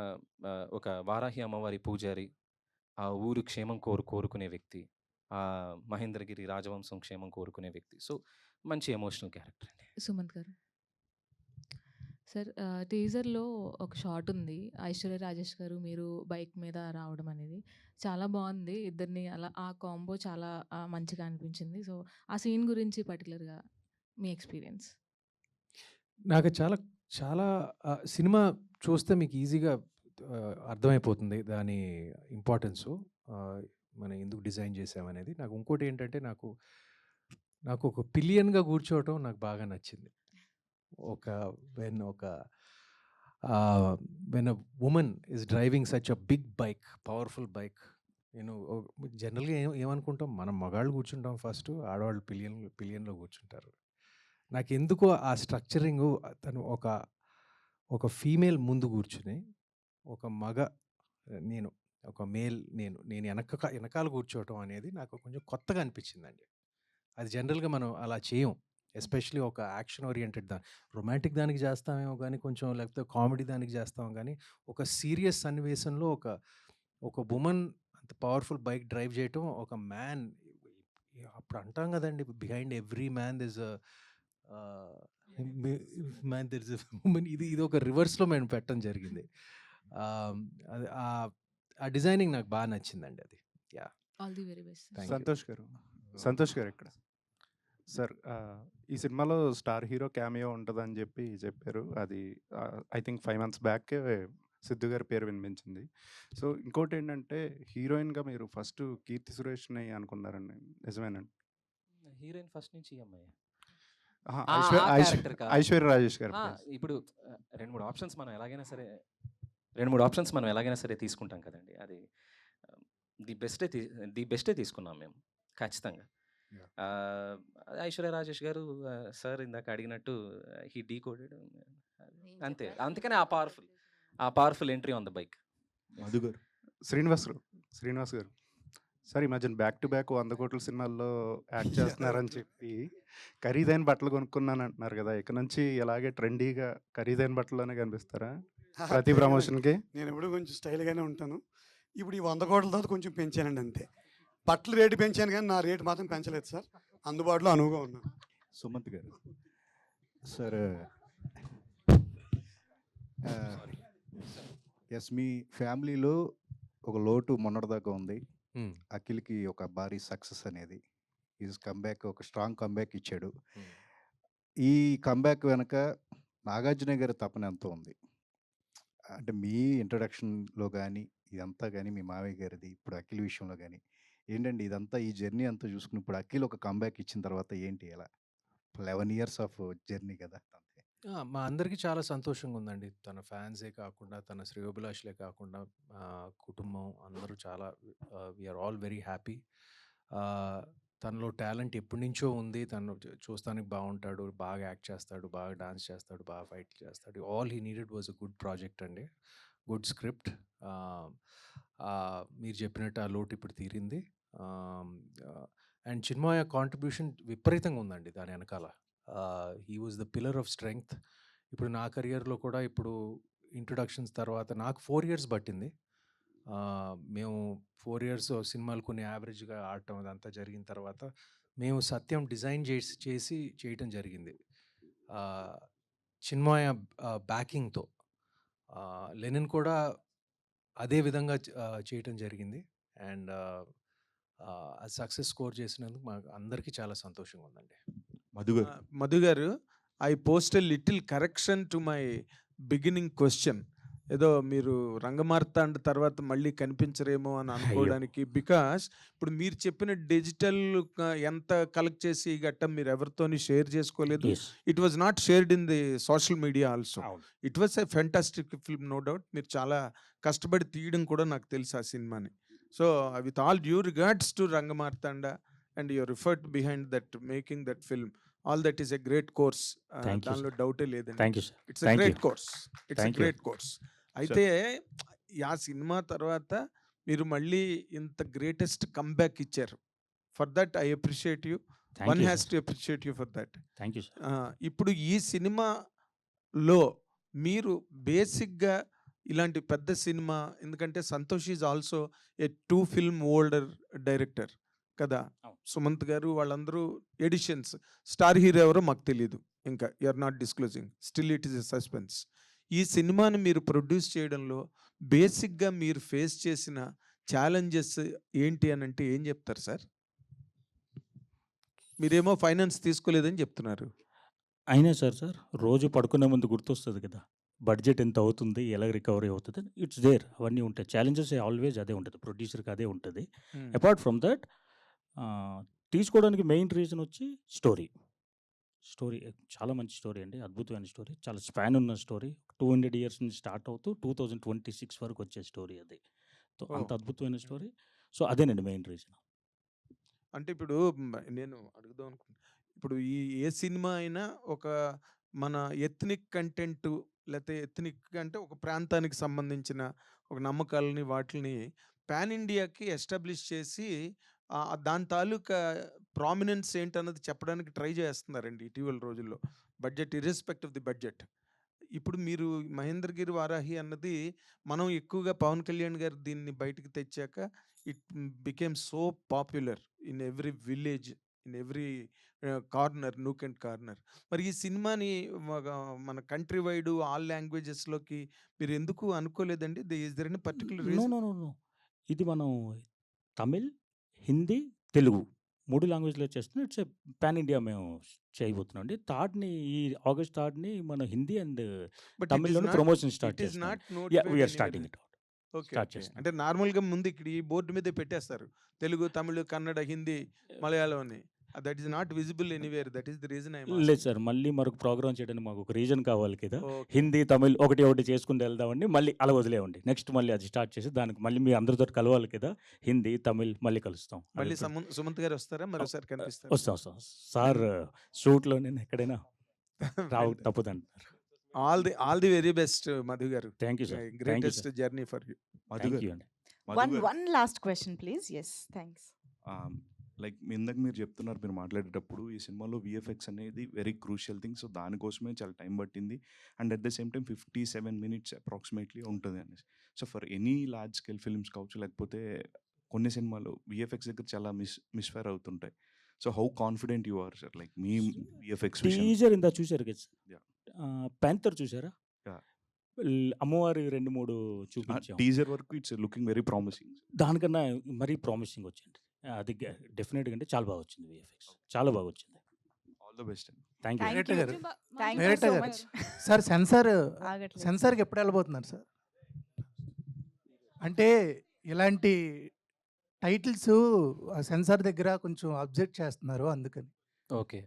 ఒక వారాహి అమ్మవారి పూజారి. ఆ ఊరు క్షేమం కోరుకునే వ్యక్తి. 'మహేంద్రగిరి' రాజవంశం క్షేమం కోరుకునే వ్యక్తి. సో, మంచి ఎమోషనల్ క్యారెక్టర్ అండి. సుమంత్ గారు. సార్ టీజర్‌లో ఒక షాట్ ఉంది. ఐశ్వర్య రాజేష్ గారు మీరు బైక్ మీద రావడం అనేది. చాలా బావుంది. ఇద్దరిని అలా ఆ కాంబో చాలా మంచిగా అనిపించింది. సో, ఆ సీన్ గురించి పర్టిక్యులర్‌గా మీ ఎక్స్‌పీరియన్స్? నాకు చాలా చాలా సినిమా చూస్తే మీకు ఈజీగా అర్థమైపోతుంది దాని ఇంపార్టెన్సు. మనం ఎందుకు డిజైన్ చేసామనేది. నాకు ఇంకోటి ఏంటంటే నాకు ఒక పిలియన్‌గా కూర్చోవటం నాకు బాగా నచ్చింది. ఒక వెన్ ఒక when a woman is driving such a big bike, powerful bike. నేను జనరల్‌గా ఏమనుకుంటాం మనం మగాళ్ళు కూర్చుంటాం ఫస్టు, ఆడవాళ్ళు పిలియన్‌లో కూర్చుంటారు. నాకెందుకో ఆ స్ట్రక్చరింగు తను ఒక ఫీమేల్ ముందు కూర్చుని, ఒక మగ నేను, ఒక మేల్ నేను ఎనకాల కూర్చోవటం అనేది నాకు కొంచెం కొత్తగా అనిపించిందండి. అది జనరల్‌గా మనం అలా చేయం. ఎస్పెషల్లీ ఒక యాక్షన్ ఓరియెంటెడ్ రొమాంటిక్ దానికి చేస్తామేమో గానీ, కొంచెం లేకపోతే కామెడీ దానికి చేస్తాం గానీ, ఒక సీరియస్ సన్నివేశంలో ఒక వుమన్ అంత పవర్‌ఫుల్ బైక్ డ్రైవ్ చేయటం, ఒక మ్యాన్ అప్పుడు అంటాం కదండీ! Behind every man there is man there is woman. ఇది ఒక రివర్స్‌లో మేము పెట్టడం జరిగింది. అది ఆ డిజైనింగ్ నాకు బాగా నచ్చిందండి అది. Yeah! All the very best. Thank you. Santosh గారు ఇక్కడ. సార్ ఈ సినిమాలో స్టార్ హీరో క్యామియో ఉంటదని చెప్పారు. అది ఐ థింక్ 5 మంత్స్ బ్యాకే సిద్ధు గారి పేరు వినిపించింది. సో, ఇంకోటేంటంటే హీరోయిన్‌గా మీరు ఫస్ట్ 'కీర్తి సురేష్‌ని' అనుకున్నారండి. నిజమేనండి? హీరోయిన్ ఫస్ట్ నుంచి ఈ అమ్మాయే. అహా! ఆ! ఆ క్యారెక్టర్‌కా? ఐశ్వర్య రాజేష్ గారి ఆ! ప్లేస్. ఇప్పుడు 2, 3 ఆప్షన్స్ మనం ఎలాగైనా సరే తీసుకుంటాం కదండీ! అది ది బెస్టే తీసుకున్నాం మేము. ఖచ్చితంగా. యాహ్! ఐశ్వర్య రాజేష్ గారు సార్ ఇందాక అడిగినట్టు హి డీకోడెడ్ అంతే. చెప్పారు. అందుకనే ఆ powerful entry on the bike. Madhu గారు. శ్రీనివాస్ గారు. సార్ ఈ మధ్యన బ్యాక్ టు బ్యాక్ 100 కోట్ల సినిమాల్లో యాక్ట్ చేస్తున్నారని చెప్పి ఖరీదైన బట్టలు కొనుక్కున్నానంటున్నారు కదా! ఇక నుంచి ఇలాగే ట్రెండీగా ఖరీదైన బట్టల్లోనే కనిపిస్తారా? ప్రతి ప్రమోషన్‌కి? నేనెప్పుడూ కొంచెం స్టైల్‌గానే ఉంటాను. ఇప్పుడు ఈ 100 కోట్ల తర్వాత కొంచెం పెంచానండి అంతే. బట్టల రేటు పెంచాను గానీ, నా రేటు మాత్రం పెంచలేదు సార్. అందుబాటులో అనువుగా ఉన్నాను. సుమంత్ గారు. సార్ ఎస్, మీ ఫ్యామిలీలో ఒక లోటు మొన్నటిదాకా ఉంది. హ్మ్. అఖిల్‌కి ఒక భారీ సక్సెస్ అనేది. ఈజ్ కమ్‌బ్యాక్, ఒక స్ట్రాంగ్ కమ్‌బ్యాక్ ఇచ్చాడు. హ్మ్. ఈ కమ్‌బ్యాక్ వెనక నాగార్జున గారి తపన ఎంతో ఉంది. అంటే మీ ఇంట్రడక్షన్‌లో గానీ, ఇదంతా గానీ మీ మావయ్య గారిది, ఇప్పుడు అఖిల్ విషయంలో గానీ, ఏంటండి ఇదంతా ఈ జర్నీ అంతా చూసుకుని ఇప్పుడు అఖిల్ ఒక కమ్‌బ్యాక్ ఇచ్చిన తర్వాత ఏంటి ఎలా? 11 ఇయర్స్ ఆఫ్ జర్నీ కదా! మా అందరికీ చాలా సంతోషంగా ఉందండి. తన ఫ్యాన్సే కాకుండా, తన శ్రేయోభిలాషులే కాకుండా కుటుంబం అందరూ చాలా we are all very happy. తనలో టాలెంట్ ఎప్పటినుంచో ఉంది. తను చూస్తానికి బాగుంటాడు, బాగా యాక్ట్ చేస్తాడు, బాగా డాన్స్ చేస్తాడు, బాగా ఫైట్ చేస్తాడు. All he needed was a good project అండి. Good script. మీరు చెప్పినట్టు ఆ లోటు ఇప్పుడు తీరింది. అండ్ చిన్మయ కాంట్రిబ్యూషన్ విపరీతంగా ఉందండి దాని వెనకాల. He was the pillar of strength. ఇప్పుడు నా కెరియర్‌లో కూడా ఇప్పుడు ఇంట్రొడక్షన్స్ తర్వాత నాకు 4 ఇయర్స్ పట్టింది. మేము 4 ఇయర్స్ సినిమాలు కొన్ని యావరేజ్‌గా ఆడటం అదంతా జరిగిన తర్వాత మేము సత్యం డిజైన్ చేసి చేయటం జరిగింది. చిన్మయ బ్యాకింగ్‌తో. లెనిన్ కూడా అదే విధంగా చేయటం జరిగింది. అండ్ ఆ సక్సెస్ స్కోర్ చేసినందుకు మాకు అందరికీ చాలా సంతోషంగా ఉందండి. మధు గారు, I post a little correction to my beginning question. ఏదో మీరు రంగమార్తాండ తర్వాత మళ్ళీ కనిపించరేమో అని అనుకోవడానికి, బికాస్ ఇప్పుడు మీరు చెప్పిన డిజిటల్ ఎంత కలెక్ట్ చేసి గట్ట మీరు ఎవరితోని షేర్ చేసుకోలేదు. Yes. It was not shared in the social media also. అవును. It was a fantastic film, no doubt. మీరు చాలా కష్టపడి తీయడం కూడా నాకు తెలుసు ఆ సినిమాని. So with all due regards to Rangamarthanda and your effort behind that making that film, all that is a great course. Thank you దానిలో సార్. డౌటే లేదండి. Thank you sir. It's a thank you. Great course. It's a thank you. Great course. అయితే ఆ సినిమా తర్వాత మీరు మళ్ళీ ఇంత గ్రేటెస్ట్ కమ్‌బ్యాక్ ఇచ్చారు. For that I appreciate you. Thank one you has sir. To appreciate you for that. Thank you sir. ఇప్పుడు ఈ సినిమాలో మీరు బేసిక్‌గా ఇలాంటి పెద్ద సినిమా, ఎందుకంటే Santosh is also a 2 film older director కదా! అవును. సుమంత్ గారు వాళ్ళందరూ ఎడిషన్స్. స్టార్ హీరో ఎవరో మాకు తెలీదు. ఇంకా you are not disclosing. Still it is a suspense. ఈ సినిమాని మీరు ప్రొడ్యూస్ చేయడంలో బేసిక్‌గా మీరు ఫేస్ చేసిన ఛాలెంజెస్ ఏంటి అనంటే ఏం చెప్తారు సార్? మీరేమో ఫైనాన్స్ తీసుకోలేదని చెప్తున్నారు. అయినా సార్ రోజు పడుకునే ముందు గుర్తొస్తది కదా! బడ్జెట్ ఎంత అవుతుంది? ఎలా రికవరీ అవుతది? It's there. అవన్నీ ఉంటాయి. ఛాలెంజెస్ ఆల్వేస్ అదే ఉంటది. ప్రొడ్యూసర్‌కి అదే ఉంటది. అపార్ట్ ఫ్రమ్ దట్ తీసుకోవడానికి మెయిన్ రీజన్ వచ్చి స్టోరీ. స్టోరీ చాలా మంచి స్టోరీ అండి. అద్భుతమైన స్టోరీ. చాలా స్పాన్ ఉన్న స్టోరీ. 200 ఇయర్స్ నుంచి స్టార్ట్ అవుతూ 2026 వరకు వచ్చే స్టోరీ అది. సో అంత అద్భుతమైన స్టోరీ. సో అదేనండి మెయిన్ రీజన్. అంటే ఇప్పుడు నేను అడుగుదాం అనుకున్నా, ఇప్పుడు ఏ సినిమా అయినా ఒక మన ఎథ్నిక్ కంటెంట్, లేకపోతే ఎథ్నిక్ అంటే ఒక ప్రాంతానికి సంబంధించిన ఒక నమ్మకాలని వాటిని పాన్ ఇండియాకి ఎస్టాబ్లిష్ చేసి దాని తాలూకా ప్రామినెన్స్ ఏంటన్నది చెప్పడానికి ట్రై చేస్తున్నారండి ఇటీవల రోజుల్లో. Budget irrespective of the budget. ఇప్పుడు మీరు 'మహేంద్రగిరి వారాహి' అన్నది మనం ఎక్కువగా పవన్ కళ్యాణ్ గారు దీన్ని బయటికి తెచ్చాక it became so popular in every village, in every corner, nook and corner. మరి ఈ సినిమాని మన కంట్రీ వైడ్ ఆల్ లాంగ్వేజెస్‌లోకి మీరు ఎందుకు అనుకోలేదండి? Is there any particular no. Reason? No. No. No. ఇది మనం తమిళ్, హిందీ, తెలుగు 3 లాంగ్వేజ్‌లో చేస్తున్నాం. ఇట్స్ ఎ పాన్ ఇండియా మేము చేయబోతున్నాం అండి. ఈ ఆగస్ట్ 3 మన హిందీ అండ్ బట్ తమిళ్‌లోనే ప్రమోషన్ స్టార్ట్ ఇట్ ఈస్ చేస్తున్నాం. Not yeah! Notified we are anywhere. Starting it out. Okay. Start okay. చేస్తున్నాం. అంటే నార్మల్‌గా ముందు ఇక్కడ ఈ బోర్డ్ మీదే పెట్టేస్తారు. తెలుగు, తమిళ్, కన్నడ, హిందీ, మలయాళం అని. That is not visible anywhere. That is the reason I am లేదు ఆస్కింగ్. సార్. మళ్ళీ మరొక ప్రోగ్రామ్ చేయడానికి మాకు ఒక రీజన్ కావాలి కదా! ఓకే. హిందీ, తమిళ్ ఒకటి చేసుకుంటూ వెళ్దామండి. మళ్ళీ అలా వదిలేయండి. నెక్స్ట్ మళ్ళీ అది స్టార్ట్ చేసి దానికి మళ్ళీ మీ అందరితో కలవాలి కదా! హిందీ, తమిళ్ మళ్ళీ కలుస్తాం. మళ్ళీ సుమంత్ గారు వస్తారా? మరోసారి కనిపిస్తారా? వస్తాం. సార్ షూట్‌లో నేను ఎక్కడైనా తప్పదంటున్నారు. All the very best Madhu garu. Thank you sir. Thank you greatest sir. Journey for you. Thank you అండి. One last question, please. Yes, thanks. Like ఇందాక మీరు చెప్తున్నారు, మీరు మాట్లాడేటప్పుడు ఈ సినిమాలో విఎఫ్ఎక్స్ అనేది వెరీ క్రూషియల్ థింగ్. సో దానికోసమే చాలా టైం పట్టింది. And at the same time 57 minutes approximately ఉంటుంది అనేసి. So for any large scale films కావచ్చు, లేకపోతే కొన్ని సినిమాలు విఎఫ్ఎక్స్ దగ్గర చాలా మిస్ఫైర్ అవుతుంటాయి. So how confident you are sir, like మీ విఎఫ్ఎక్స్ విషయం? టీజర్ ఇందా చూసారు కదా సార్? యాహ్! 'ప్యాంథర్' చూసారా? యాహ్! అమ్మవారి 2, 3 చూపించాం. టీజర్ వరకు ఇట్స్ లుకింగ్ వెరీ ప్రామిసింగ్. దానికన్నా మరీ ప్రామిసింగ్ వచ్చింది. అది డెఫినెట్‌గా అంటే చాలా బాగా వచ్చింది విఎఫ్ఎక్స్. చాలా బాగా వచ్చింది. ఆల్ ద బెస్ట్ అండి. Thank you. Thank director you గారు థ్యాంక్ యూ డైరెక్టర్ సో గారు మచ్. సార్ ఆగట్లేదు. సెన్సార్కి ఎప్పుడు వెళ్ళబోతున్నారు సార్? అంటే ఇలాంటి టైటిల్స్ సెన్సార్ దగ్గర కొంచెం అబ్జెక్ట్ చేస్తున్నారు అందుకని. Okay.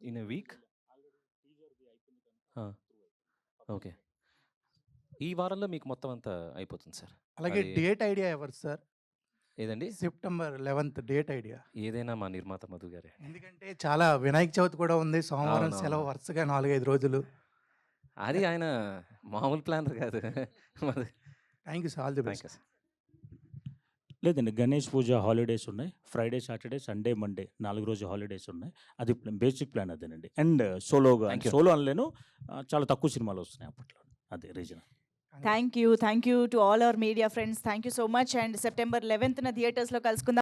In a week? Okay. ఈ వారంలో మీకు మొత్తం అంతా అయిపోతుంది సార్. అలాగే అది డేట్ ఐడియా ఎవరు సార్? ఏదండి? September 11th date idea. ఏదైనా మా నిర్మాత మధు గారే. ఎందుకంటే చాలా వినాయక చవితి కూడా ఉంది. సోమవారం అవునవును. సెలవు వరుసగా 4, 5 రోజులు. అది ఆయన మామూలు ప్లానర్ కాదు. Thank you sir. All the thank best. You sir. లేదండి, గణేష్ పూజ హాలిడేస్ ఉన్నాయి. ఫ్రైడే, సాటర్డే, సండే, మండే 4 రోజు హాలిడేస్ ఉన్నాయి. అది బేసిక్ ప్లాన్ అదేనండి. అండ్ సోలోగా థ్యాంక్ యూ. సోలో అనలేను, చాలా తక్కువ సినిమాలు వస్తున్నాయి అప్పట్లో. అదే reason. Thank you to all our media friends. Thank you so much. And September 11th థియేటర్స్లో కలుసుకుందాం.